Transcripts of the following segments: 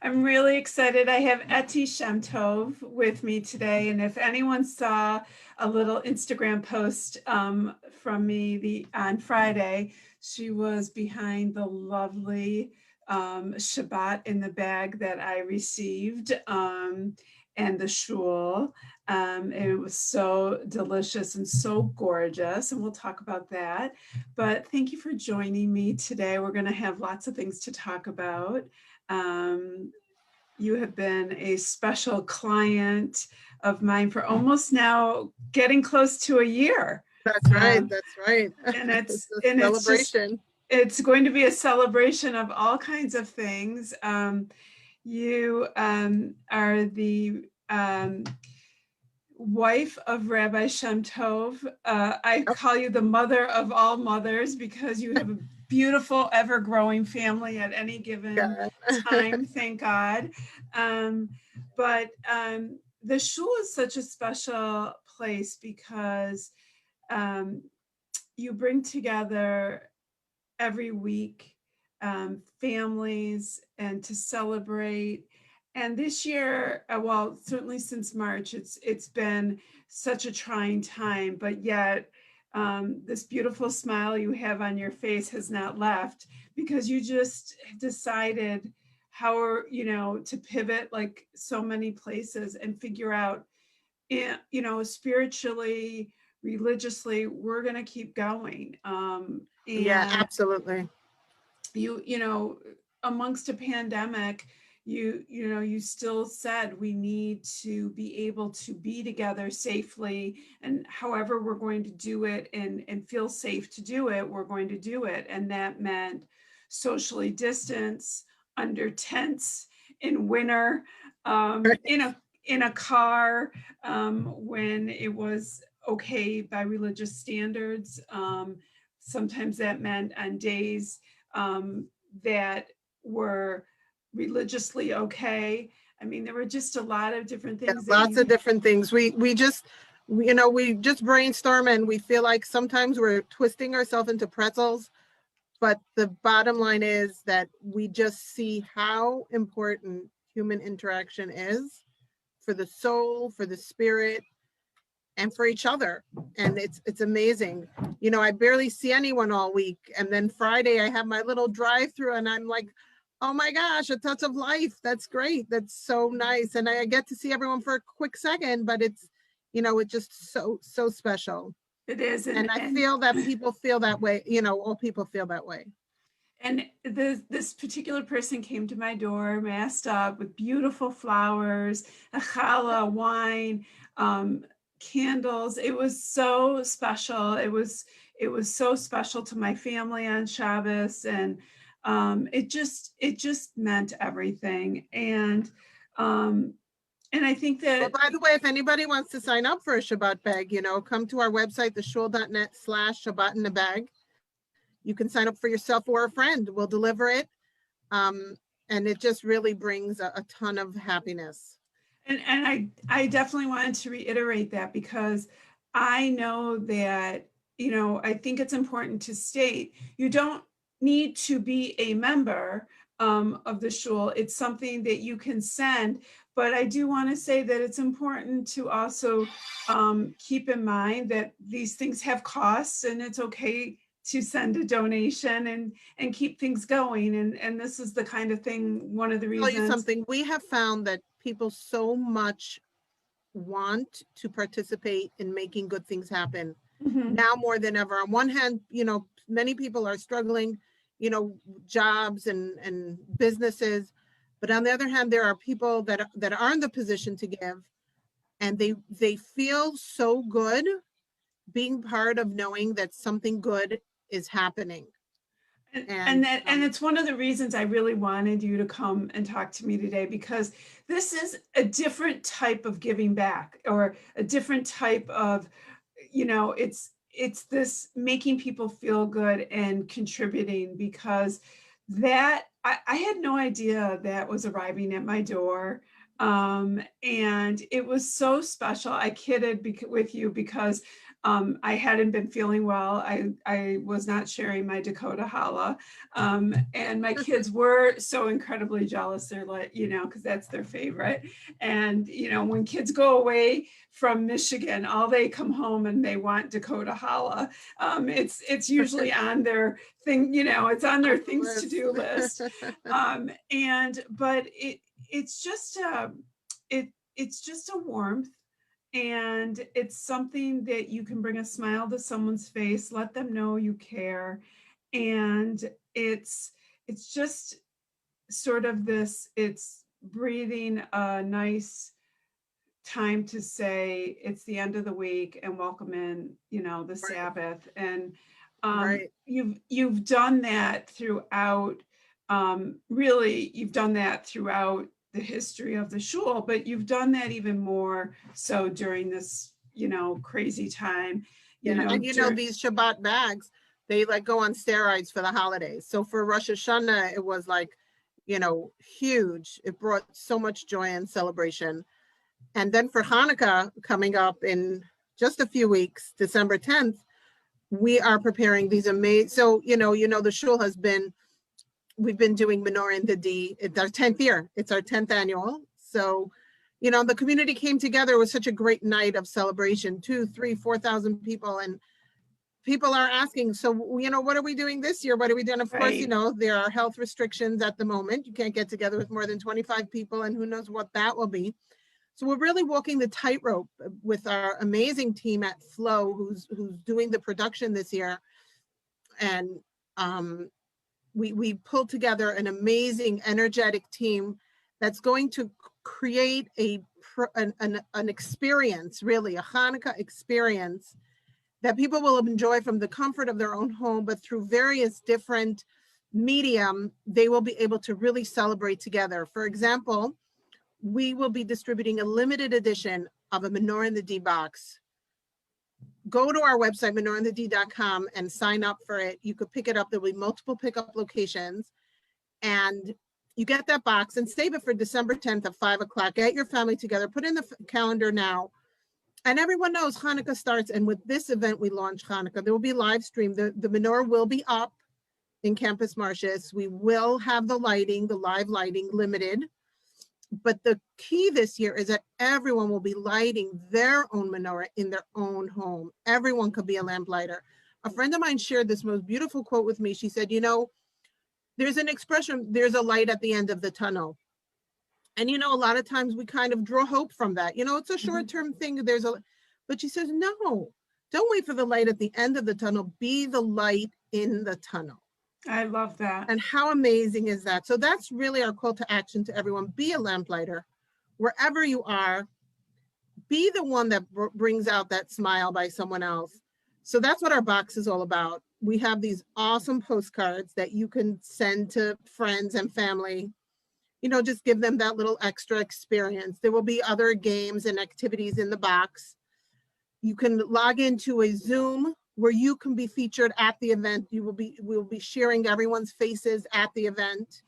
I'm really excited. I have Itty Shemtov with me today. And if anyone saw a little Instagram post from me on Friday, she was behind the lovely Shabbat in the bag that I received and the shul. And it was so delicious and so gorgeous. And we'll talk about that. But thank you for joining me today. We're going to have lots of things to talk about. You have been a special client of mine for almost now getting close to a year. That's right. That's right. And It's it's a and it's just celebration. it's going to be a celebration of all kinds of things. You are the wife of Rabbi Shem Tov. I Yep. call you the mother of all mothers because you have a beautiful, ever-growing family at any given Yeah. time, thank God. But the shul is such a special place because you bring together every week families and to celebrate. And this year, well, certainly since March, it's been such a trying time, but yet this beautiful smile you have on your face has not left because you just decided how, to pivot like so many places and figure out, spiritually, religiously, we're going to keep going. Yeah, And absolutely. amongst a pandemic, you still said we need to be able to be together safely, and however we're going to do it and feel safe to do it, we're going to do it. And that meant socially distance under tents in winter, in a car, when it was okay by religious standards. Sometimes that meant on days that were religiously okay. I mean, there were just a lot of different Yeah, things that lots of you. different things. We just brainstorm and we feel like sometimes we're twisting ourselves into pretzels. But the bottom line is that we just see how important human interaction is for the soul, for the spirit, and for each other. And it's amazing. I barely see anyone all week. And then Friday I have my little drive-through and I'm like, oh my gosh, a touch of life. That's great. That's so nice. And I get to see everyone for a quick second, but it's just so special. It is, And I feel that people feel that way. All people feel that way. and this particular person came to my door masked up with beautiful flowers, a challah, wine, candles. It was so special. It was so special to my family on Shabbos, and it just meant everything. And I think Well, that. by the way, if anybody wants to sign up for a Shabbat bag, come to our website, theshul.net/Shabbat in a bag. You can sign up for yourself or a friend. We'll deliver it. And it just really brings a ton of happiness. And I definitely wanted to reiterate that because I know that, I think it's important to state you don't need to be a member of the shul. It's something that you can send. But I do want to say that it's important to also keep in mind that these things have costs, and it's okay to send a donation and keep things going. And this is the kind of thing, one of the I'll tell you reasons. something. We have found that people so much want to participate in making good things happen Mhm. now more than ever. On one hand, many people are struggling, jobs and businesses. But on the other hand, there are people that are in the position to give, and they feel so good being part of knowing that something good is happening. And it's one of the reasons I really wanted you to come and talk to me today, because this is a different type of giving back, or a different type of, it's this making people feel good and contributing, because that I had no idea that was arriving at my door. And it was so special. I kidded with you because I hadn't been feeling well. I was not sharing my Dakota challah. And my kids were so incredibly jealous. They're like, because that's their favorite. And, when kids go away from Michigan, all they come home and they want Dakota challah. It's usually on their thing, it's on their things to do list. But it's just it's just a warmth, and it's something that you can bring a smile to someone's face, let them know you care. And it's just sort of this, it's breathing a nice time to say it's the end of the week and welcome in, the Sabbath. And Right. you've done that throughout, really, you've done that throughout the history of the shul, but you've done that even more so during this, crazy time. And these Shabbat bags, they like go on steroids for the holidays. So for Rosh Hashanah, it was like, huge. It brought so much joy and celebration. And then for Hanukkah coming up in just a few weeks, December 10th, we are preparing these amazing. So, the shul we've been doing Menorah in the D. It's our 10th year. It's our 10th annual. So, the community came together. It was such a great night of celebration, 2,000, 3,000, 4,000 people. And people are asking, so, what are we doing this year? What are we doing? Of course, there are health restrictions at the moment. You can't get together with more than 25 people, and who knows what that will be. So we're really walking the tightrope with our amazing team at Flow, who's doing the production this year. And we pulled together an amazing, energetic team that's going to create an experience, really, a Hanukkah experience that people will enjoy from the comfort of their own home, but through various different medium, they will be able to really celebrate together. For example, we will be distributing a limited edition of a Menorah in the D box. Go to our website, menorahinthed.com, and sign up for it. You could pick it up. There will be multiple pickup locations. And you get that box and save it for December 10th at 5 o'clock. Get your family together. Put in the calendar now. And everyone knows Hanukkah starts. And with this event, we launch Hanukkah. There will be live stream. The menorah will be up in Campus Martius. We will have the live lighting limited. But the key this year is that everyone will be lighting their own menorah in their own home. Everyone could be a lamplighter. A friend of mine shared this most beautiful quote with me. She said, there's an expression, there's a light at the end of the tunnel. And, a lot of times we kind of draw hope from that. It's a short-term thing. But she says, no, don't wait for the light at the end of the tunnel. Be the light in the tunnel. I love that. And how amazing is that? So that's really our call to action to everyone. Be a lamplighter wherever you are. Be the one that brings out that smile by someone else. So that's what our box is all about. We have these awesome postcards that you can send to friends and family. Just give them that little extra experience. There will be other games and activities in the box. You can log into a Zoom where you can be featured at the event. We'll be sharing everyone's faces at the event.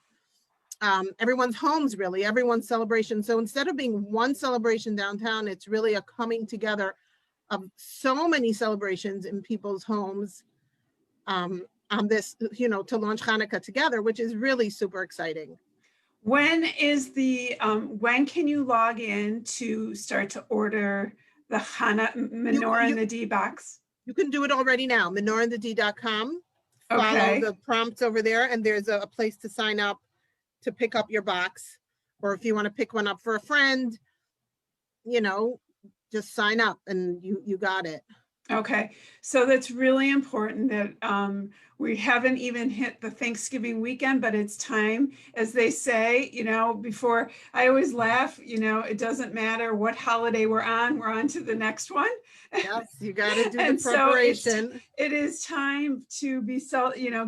Everyone's homes, really, everyone's celebration. So instead of being one celebration downtown, it's really a coming together of so many celebrations in people's homes on this, to launch Hanukkah together, which is really super exciting. When can you log in to start to order the Menorah in the D box? You can do it already now, menorahinthed.com. Okay. Follow the prompts over there, and there's a place to sign up to pick up your box. Or if you want to pick one up for a friend, just sign up and you got it. Okay, so that's really important that we haven't even hit the Thanksgiving weekend, but it's time, as they say, before, I always laugh, it doesn't matter what holiday we're on to the next one. Yes, you got to do the preparation. So it is time to be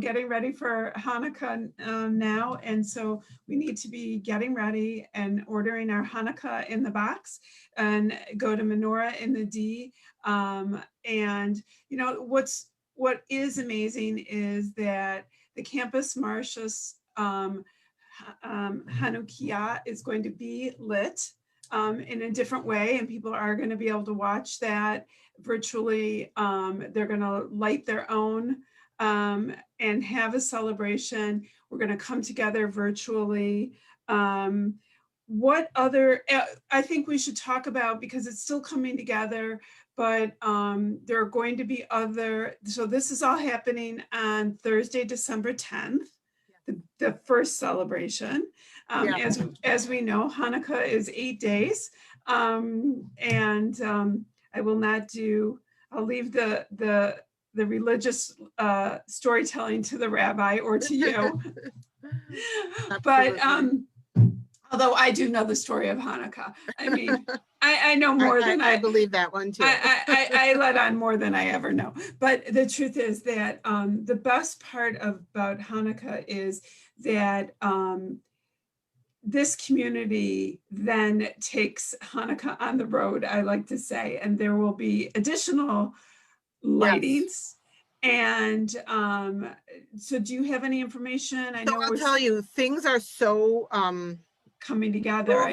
getting ready for Hanukkah now. And so we need to be getting ready and ordering our Hanukkah in the box and go to Menorah in the D. And what is amazing is that the Campus Martius Hanukkah is going to be lit in a different way, and people are going to be able to watch that virtually. They're going to light their own and have a celebration. We're going to come together virtually. What other, I think we should talk about, because it's still coming together, but there are going to be other, so this is all happening on Thursday, December 10th, the first celebration. Yeah. As we know, Hanukkah is 8 days. And I will not do, I'll leave the religious storytelling to the rabbi or to you. But although I do know the story of Hanukkah. I mean, I know more than I believe that one too. I let on more than I ever know. But the truth is that the best part about Hanukkah is that this community then takes Hanukkah on the road, I like to say, and there will be additional lightings. Yes. And so do you have any information? I know I'll tell you, things are so coming together.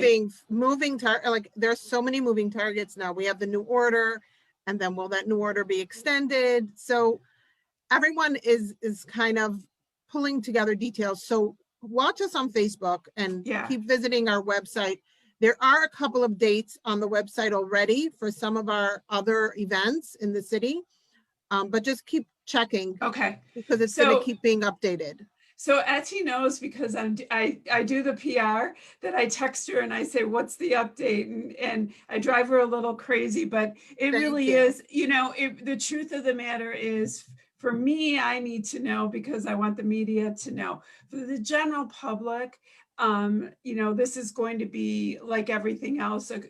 Moving like there's so many moving targets now. We have the new order, and then will that new order be extended? So everyone is kind of pulling together details. So watch us on Facebook and keep visiting our website. There are a couple of dates on the website already for some of our other events in the city, but just keep checking. Okay. Because it's going to keep being updated. So Etty knows, because I do the PR, that I text her and I say, what's the update? And I drive her a little crazy, but it really is, the truth of the matter is, for me, I need to know because I want the media to know. For the general public, this is going to be like everything else, a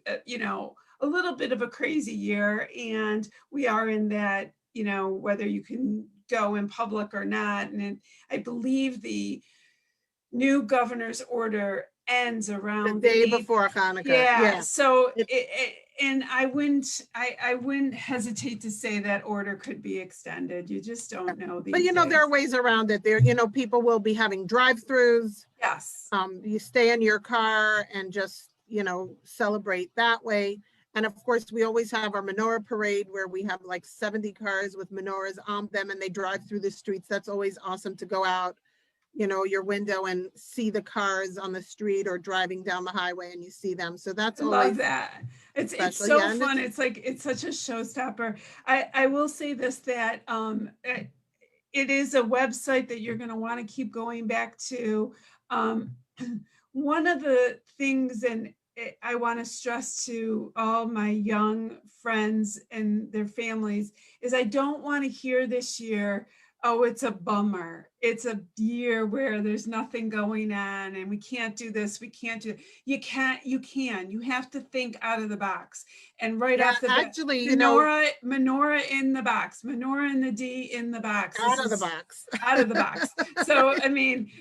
little bit of a crazy year. And we are in that, whether you can go in public or not. And I believe the new governor's order ends around the day before Hanukkah. Yeah. So and I wouldn't hesitate to say that order could be extended. You just don't know these But there are ways around it. There, people will be having drive-throughs. Yes. You stay in your car and just, celebrate that way. And of course, we always have our menorah parade where we have like 70 cars with menorahs on them and they drive through the streets. That's always awesome to go out, your window and see the cars on the street or driving down the highway and you see them. So that's always, love that. It's so fun. It's such a showstopper. I will say this, that it is a website that you're going to want to keep going back to. One of the things, and I want to stress to all my young friends and their families, is I don't want to hear this year, oh, it's a bummer. It's a year where there's nothing going on and we can't do this, we can't do it. You have to think out of the box. And right off the bat, actually, menorah in the box, menorah in the D in the box. Out of the box. Out of the box. So,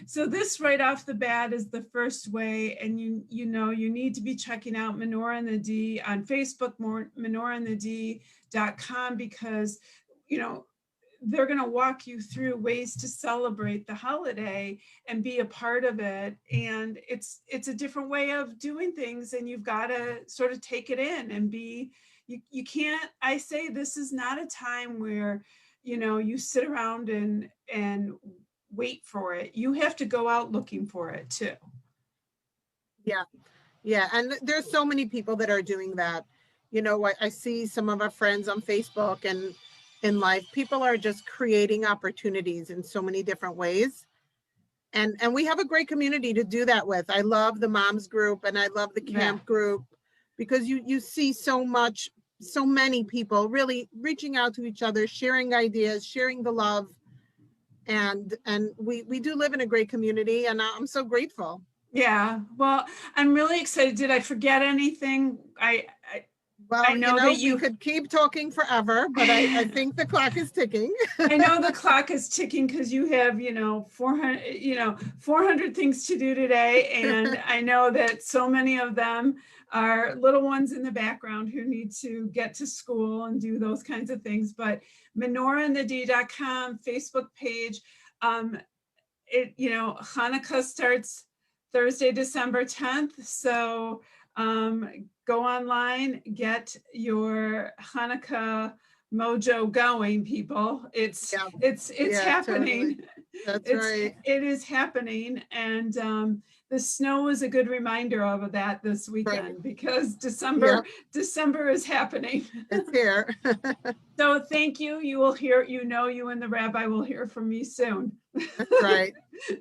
so this right off the bat is the first way. And you need to be checking out Menorah in the D on Facebook, menorahinthed.com, because, they're going to walk you through ways to celebrate the holiday and be a part of it. And it's a different way of doing things. And you've got to sort of take it in and you can't, I say this is not a time where, you sit around and wait for it. You have to go out looking for it too. Yeah. Yeah. And there's so many people that are doing that. I see some of our friends on Facebook and in life, people are just creating opportunities in so many different ways. And we have a great community to do that with. I love the moms group and I love the camp group, because you see so many people really reaching out to each other, sharing ideas, sharing the love. And we do live in a great community and I'm so grateful. Yeah. Well, I'm really excited. Did I forget anything? Well, I know that you could keep talking forever, but I think the clock is ticking. I know the clock is ticking because you have, 400 things to do today. And I know that so many of them are little ones in the background who need to get to school and do those kinds of things. But menorahinthed.com Facebook page, Hanukkah starts Thursday, December 10th. So Go online, get your Hanukkah mojo going, people. It's Yeah, happening. totally. That's right. It is happening, and the snow is a good reminder of that this weekend, because December is happening. It's here. So thank you. You will hear, you and the rabbi will hear from me soon. That's right.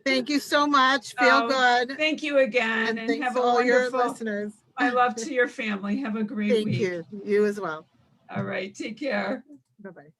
Thank you so much. Feel good. Thank you again, and thanks have to a all your wonderful, listeners. my love to your family. Have a great Thank week. you. You as well. All right. Take care. Bye-bye.